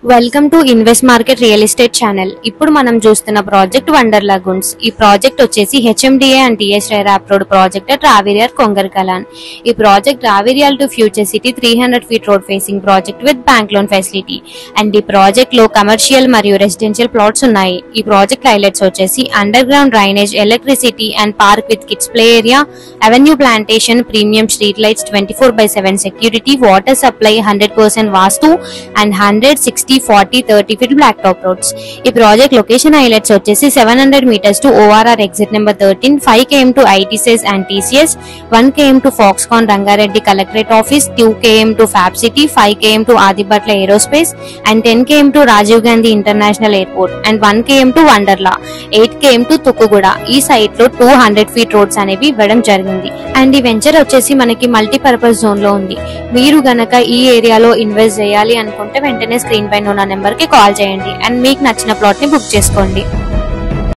Welcome to invest market real estate channel. ఇప్పుడు మనం చూస్తున్న ప్రాజెక్ట్ వండర్ లాగూన్స్. ఈ ప్రాజెక్ట్ వచ్చేసి HMDA and TS RERA road project at Raviryal Kongarkalan. ఈ project Raviryal to future city 300 feet road facing project with bank loan facility. And ఈ project లో commercial మరియు residential plots ఉన్నాయి. ఈ ప్రాజెక్ట్ హైలైట్స్ వచ్చేసి underground drainage, electricity and park with kids play area, avenue plantation, premium street lights, 24/7 security, water supply, 100% vastu and 160-40-30 feet black top roads. ఈ project location highlights వచ్చేసి 700 meters to ORR exit number 13, 5 km to ITCS and TCS, 1 km to Foxconn Rangareddy collectorate office, 2 km to fab city, 5 km to Adibatla aerospace and 10 km to Rajiv Gandhi international airport and 1 km to Wonderla, 8 km to Tukkuguda. ఈ site లో 200 feet roads అనేవి ఇవ్వడం జరిగింది. And ఈ venture వచ్చేసి మనకి multipurpose zone లో ఉంది. మీరు గనక ఈ ఏరియాలో ఇన్వెస్ట్ చేయాలి అనుకుంటే వెంటనే స్క్రీన్ పైన ఉన్న నెంబర్ కి కాల్ చేయండి అండ్ మీకు నచ్చిన ప్లాట్ ని బుక్ చేసుకోండి.